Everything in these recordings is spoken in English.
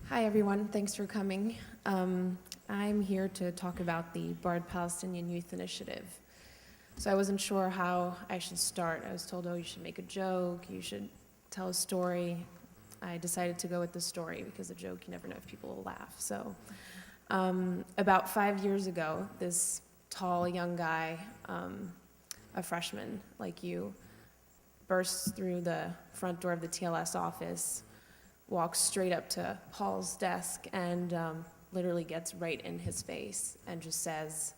Hi, everyone. Thanks for coming. I'm here to talk about the Bard Palestinian Youth Initiative. So I wasn't sure how I should start. I was told, oh, you should make a joke, you should tell a story. I decided to go with the story because a joke, you never know if people will laugh. So about 5 years ago, this tall young guy, a freshman like you, bursts through the front door of the TLS office, walks straight up to Paul's desk and literally gets right in his face and just says,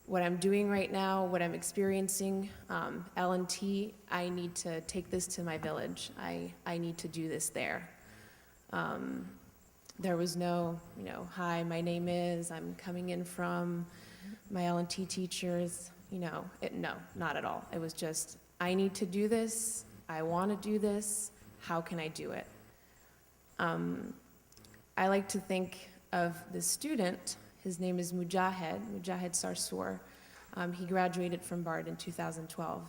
what I'm doing right now, what I'm experiencing, L&T, I need to take this to my village. I need to do this there. There was no, hi, my name is, I'm coming in from my L&T teachers, no, not at all. It was just, I need to do this, I want to do this, how can I do it? I like to think of the student, his name is Mujahid Sarsour. He graduated from Bard in 2012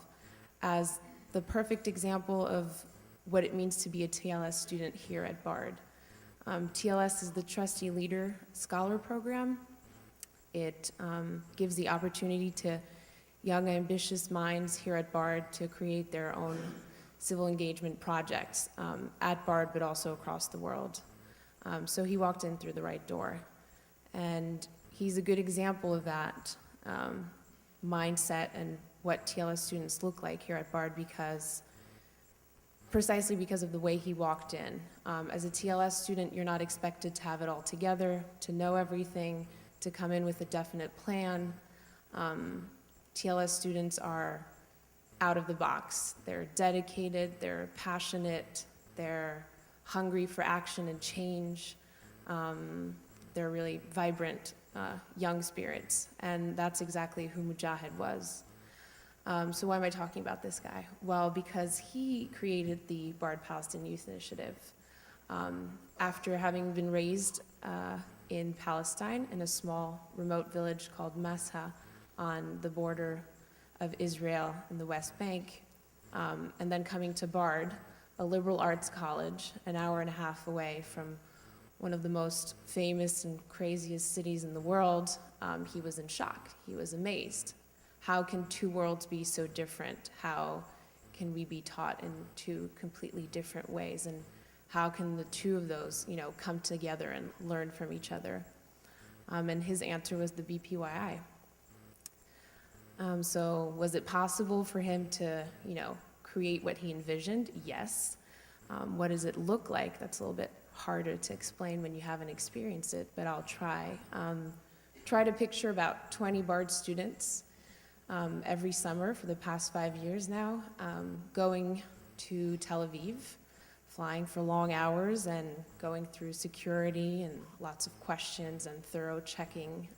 as the perfect example of what it means to be a TLS student here at Bard. TLS is the Trustee Leader Scholar Program. It gives the opportunity to young, ambitious minds here at Bard to create their own civil engagement projects at Bard, but also across the world. So he walked in through the right door. And he's a good example of that mindset and what TLS students look like here at Bard precisely because of the way he walked in. As a TLS student, you're not expected to have it all together, to know everything, to come in with a definite plan. TLS students are out of the box. They're dedicated, they're passionate, they're hungry for action and change. They're really vibrant young spirits, and that's exactly who Mujahid was. So why am I talking about this guy? Well, because he created the Bard Palestinian Youth Initiative. After having been raised in Palestine in a small remote village called Masha on the border of Israel in the West Bank, and then coming to Bard, a liberal arts college, an hour and a half away from one of the most famous and craziest cities in the world, he was in shock. He was amazed. How can two worlds be so different? How can we be taught in two completely different ways? And how can the two of those, come together and learn from each other? And his answer was the BPYI. So was it possible for him to, create what he envisioned? Yes. What does it look like? That's a little bit harder to explain when you haven't experienced it, but I'll try. Try to picture about 20 Bard students every summer for the past 5 years now, going to Tel Aviv, flying for long hours and going through security and lots of questions and thorough checking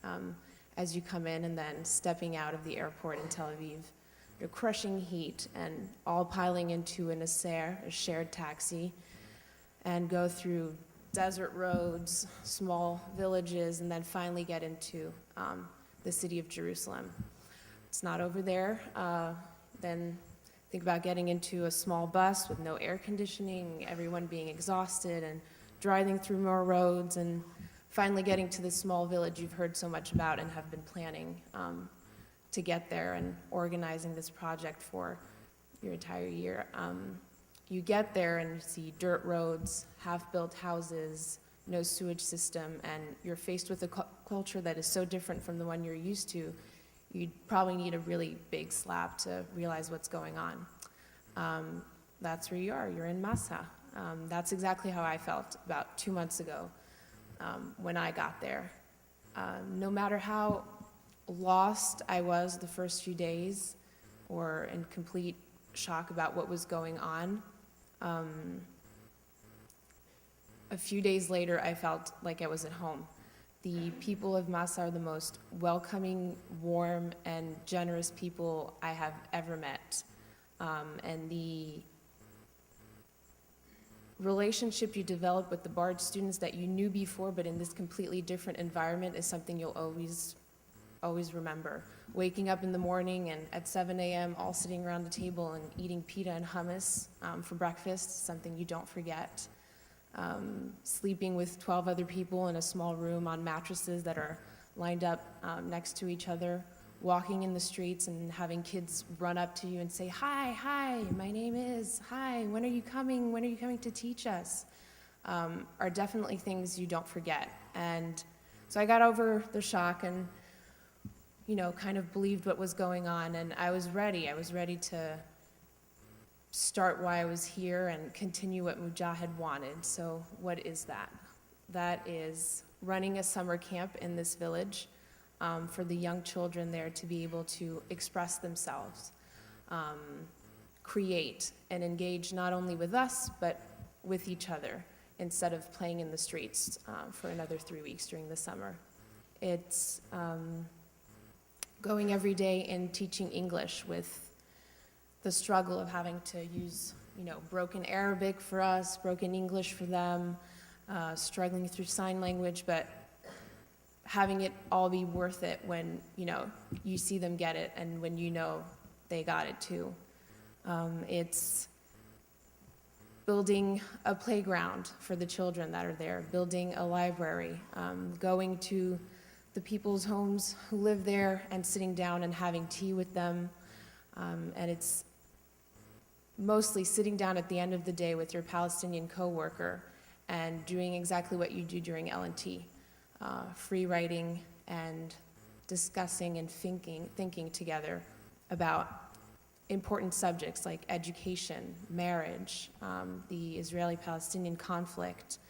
as you come in, and then stepping out of the airport in Tel Aviv. You're crushing heat and all piling into an Aser, a shared taxi, and go through desert roads, small villages, and then finally get into the city of Jerusalem. It's not over there. Then think about getting into a small bus with no air conditioning, everyone being exhausted, and driving through more roads, and finally getting to this small village you've heard so much about and have been planning to get there and organizing this project for your entire year. You get there and you see dirt roads, half-built houses, no sewage system, and you're faced with a culture that is so different from the one you're used to, you'd probably need a really big slap to realize what's going on. That's where you are, you're in Masha. That's exactly how I felt about 2 months ago. When I got there. No matter how lost I was the first few days or in complete shock about what was going on, a few days later I felt like I was at home. The people of Masha are the most welcoming, warm, and generous people I have ever met. And the relationship you develop with the Bard students that you knew before, but in this completely different environment, is something you'll always remember. Waking up in the morning and at 7 a.m. all sitting around the table and eating pita and hummus for breakfast, something you don't forget. sleeping with 12 other people in a small room on mattresses that are lined up next to each other, walking in the streets and having kids run up to you and say, hi, my name is, hi, when are you coming to teach us, are definitely things you don't forget. And so I got over the shock and, kind of believed what was going on, and I was ready to start why I was here and continue what Mujahid wanted. So what is that? That is running a summer camp in this village for the young children there to be able to express themselves, create, and engage not only with us, but with each other, instead of playing in the streets for another 3 weeks during the summer. It's going every day and teaching English with the struggle of having to use, broken Arabic for us, broken English for them, struggling through sign language, but having it all be worth it when, you see them get it and when they got it too. It's building a playground for the children that are there, building a library, going to the people's homes who live there and sitting down and having tea with them. And it's mostly sitting down at the end of the day with your Palestinian coworker and doing exactly what you do during L&T, free writing and discussing and thinking together about important subjects like education, marriage, the Israeli-Palestinian conflict,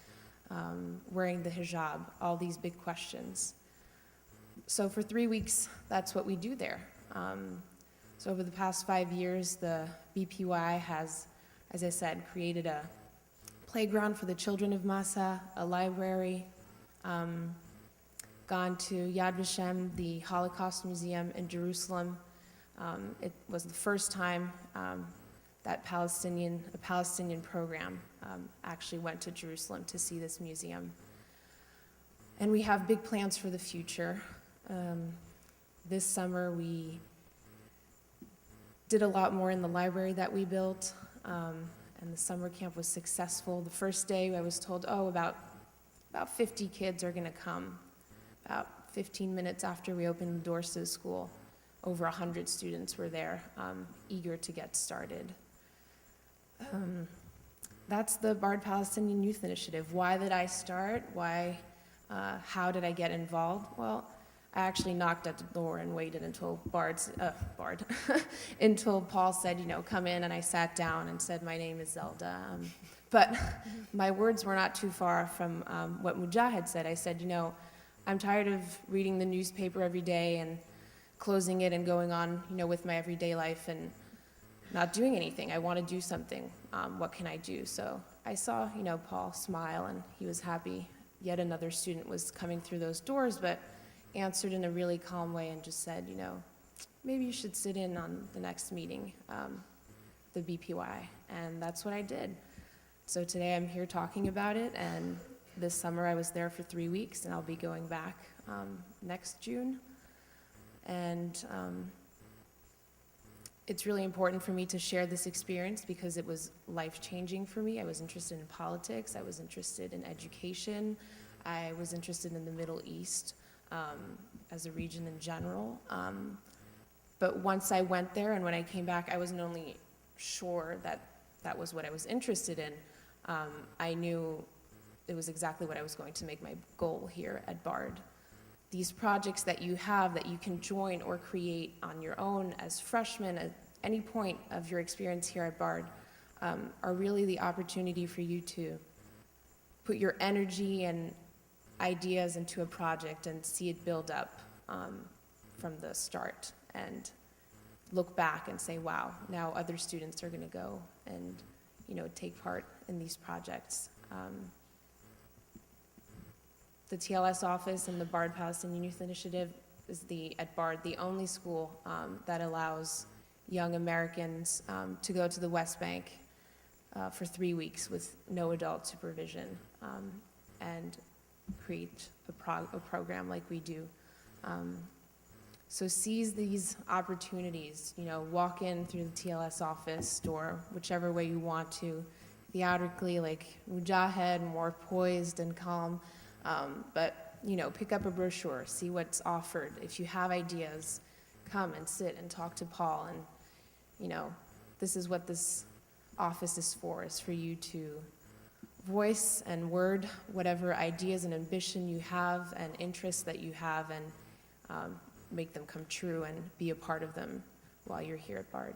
wearing the hijab, all these big questions. So for 3 weeks, that's what we do there. So over the past 5 years, the BPY has, as I said, created a playground for the children of Massa, a library, gone to Yad Vashem, the Holocaust Museum in Jerusalem. It was the first time that a Palestinian program actually went to Jerusalem to see this museum. And we have big plans for the future. This summer we did a lot more in the library that we built, and the summer camp was successful. The first day I was told, about 50 kids are gonna come. About 15 minutes after we opened the doors to the school, over 100 students were there, eager to get started. That's the Bard Palestinian Youth Initiative. Why did I start? How did I get involved? Well, I actually knocked at the door and waited until until Paul said, come in, and I sat down and said, my name is Zelda. But my words were not too far from what Mujahid said. I said, I'm tired of reading the newspaper every day and closing it and going on, with my everyday life and not doing anything. I want to do something. What can I do? So I saw, Paul smile, and he was happy. Yet another student was coming through those doors, but answered in a really calm way and just said, maybe you should sit in on the next meeting, the BPY. And that's what I did. So today I'm here talking about it, and this summer I was there for 3 weeks, and I'll be going back next June. And it's really important for me to share this experience because it was life-changing for me. I was interested in politics, I was interested in education, I was interested in the Middle East as a region in general. But once I went there and when I came back, I wasn't only sure that that was what I was interested in, I knew it was exactly what I was going to make my goal here at Bard. These projects that you have that you can join or create on your own as freshmen at any point of your experience here at Bard are really the opportunity for you to put your energy and ideas into a project and see it build up from the start and look back and say, wow, now other students are going to go and take part in these projects. The TLS office and the Bard Palestinian Youth Initiative is at Bard the only school that allows young Americans to go to the West Bank for 3 weeks with no adult supervision and create a program like we do. So seize these opportunities, walk in through the TLS office or whichever way you want to, theatrically, like Mujahid, more poised and calm. But, you know, pick up a brochure, see what's offered. If you have ideas, come and sit and talk to Paul. And, you know, this is what this office is for you to voice and word whatever ideas and ambition you have and interests that you have, and make them come true and be a part of them while you're here at Bard.